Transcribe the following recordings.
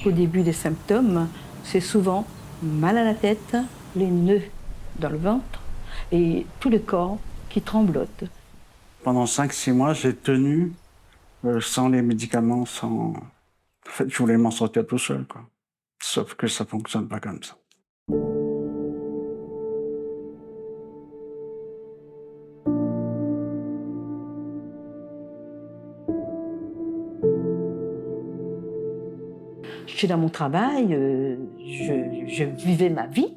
qu'au début des symptômes, c'est souvent mal à la tête, les nœuds dans le ventre et tout le corps qui tremblote. Pendant 5-6 mois, j'ai tenu sans les médicaments, sans... En fait, je voulais m'en sortir tout seul, quoi. Sauf que ça fonctionne pas comme ça. Je suis dans mon travail, je vivais ma vie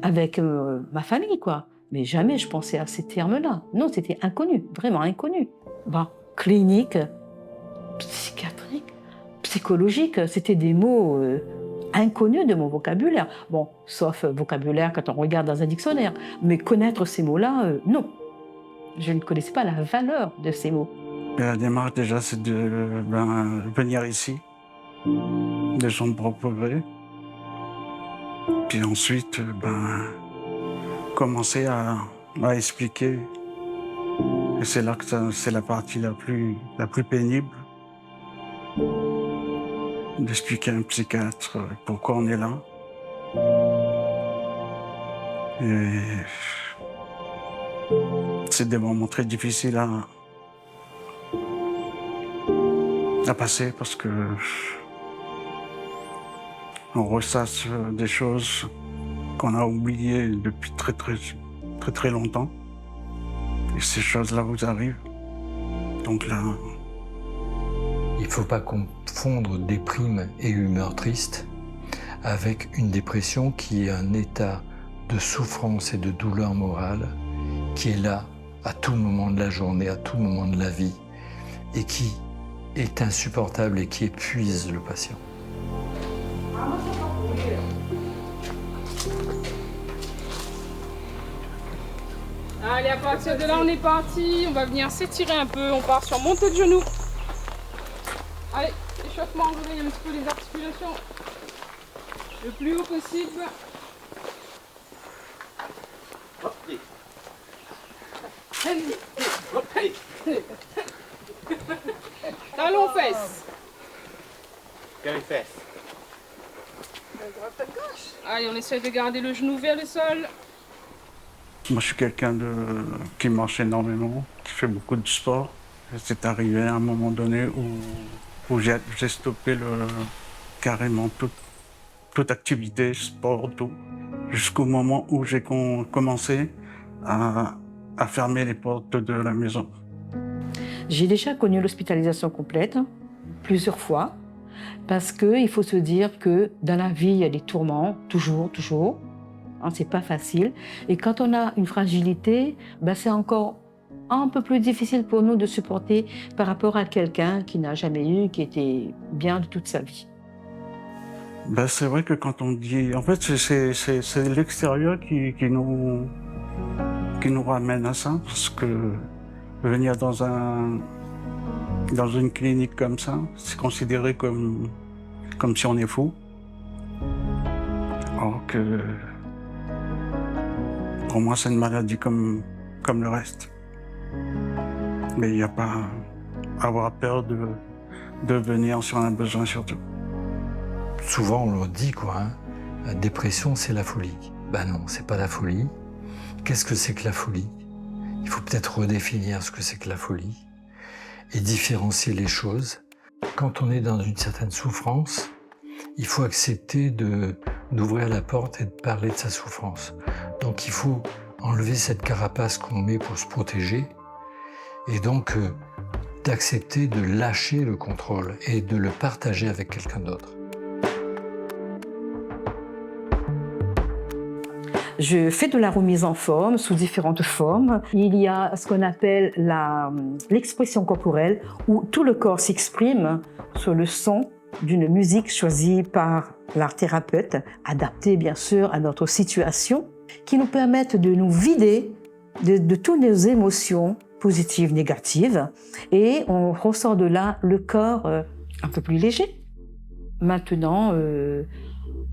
avec ma famille, quoi. Mais jamais je pensais à ces termes-là. Non, c'était inconnu, vraiment inconnu. Bon, clinique, psychiatrique, psychologique, c'était des mots inconnus de mon vocabulaire. Bon, sauf vocabulaire quand on regarde dans un dictionnaire. Mais connaître ces mots-là, non. Je ne connaissais pas la valeur de ces mots. Et la démarche, déjà, c'est de venir ici, de son propre gré. Puis ensuite, commencer à expliquer. Et c'est là que c'est la partie la plus pénible. D'expliquer à un psychiatre pourquoi on est là. Et c'est des moments très difficiles à passer parce que on ressasse des choses qu'on a oubliées depuis très longtemps. Et ces choses-là vous arrivent. Donc là... Il ne faut pas confondre déprime et humeur triste avec une dépression qui est un état de souffrance et de douleur morale qui est là à tout moment de la journée, à tout moment de la vie et qui est insupportable et qui épuise le patient. Allez, à partir de là, on est parti. On va venir s'étirer un peu. On part sur montée de genoux. Allez, échauffement, on réveille un petit peu les articulations le plus haut possible. Talons fesses. Quelle fesse? Allez, on essaie de garder le genou vers le sol. Moi, je suis quelqu'un qui marche énormément, qui fait beaucoup de sport. Et c'est arrivé à un moment donné où j'ai stoppé carrément toute activité, sport, tout. Jusqu'au moment où j'ai commencé à fermer les portes de la maison. J'ai déjà connu l'hospitalisation complète, plusieurs fois, parce qu'il faut se dire que dans la vie, il y a des tourments, toujours. Hein, c'est pas facile. Et quand on a une fragilité, c'est encore un peu plus difficile pour nous de supporter par rapport à quelqu'un qui n'a jamais eu, qui était bien de toute sa vie. C'est vrai que quand on dit... En fait, c'est l'extérieur qui nous ramène à ça, parce que venir dans une clinique comme ça, c'est considéré comme si on est fou. Alors que pour moi, c'est une maladie comme le reste. Mais il n'y a pas à avoir peur de venir si on a besoin surtout. Souvent, on le dit, la dépression, c'est la folie. Non, c'est pas la folie. Qu'est-ce que c'est que la folie? Il faut peut-être redéfinir ce que c'est que la folie et différencier les choses. Quand on est dans une certaine souffrance, il faut accepter d'ouvrir la porte et de parler de sa souffrance. Donc il faut enlever cette carapace qu'on met pour se protéger et donc d'accepter de lâcher le contrôle et de le partager avec quelqu'un d'autre. Je fais de la remise en forme sous différentes formes. Il y a ce qu'on appelle l'expression corporelle, où tout le corps s'exprime sur le son d'une musique choisie par l'art thérapeute, adaptée bien sûr à notre situation, qui nous permettent de nous vider de toutes nos émotions positives, négatives, et on ressort de là le corps un peu plus léger. Maintenant,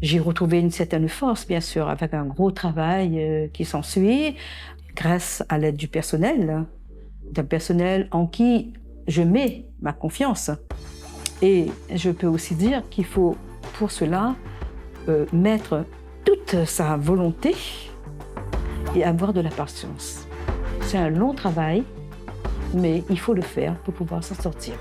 j'ai retrouvé une certaine force, bien sûr, avec un gros travail qui s'ensuit, grâce à l'aide du personnel, d'un personnel en qui je mets ma confiance. Et je peux aussi dire qu'il faut pour cela mettre toute sa volonté et avoir de la patience. C'est un long travail, mais il faut le faire pour pouvoir s'en sortir.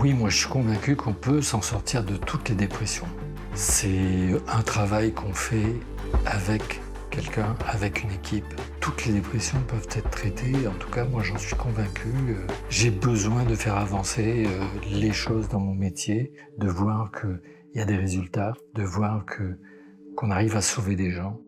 Oui, moi je suis convaincu qu'on peut s'en sortir de toutes les dépressions. C'est un travail qu'on fait avec quelqu'un, avec une équipe. Toutes les dépressions peuvent être traitées, en tout cas moi j'en suis convaincu. J'ai besoin de faire avancer les choses dans mon métier, de voir qu'il y a des résultats, de voir qu'on arrive à sauver des gens.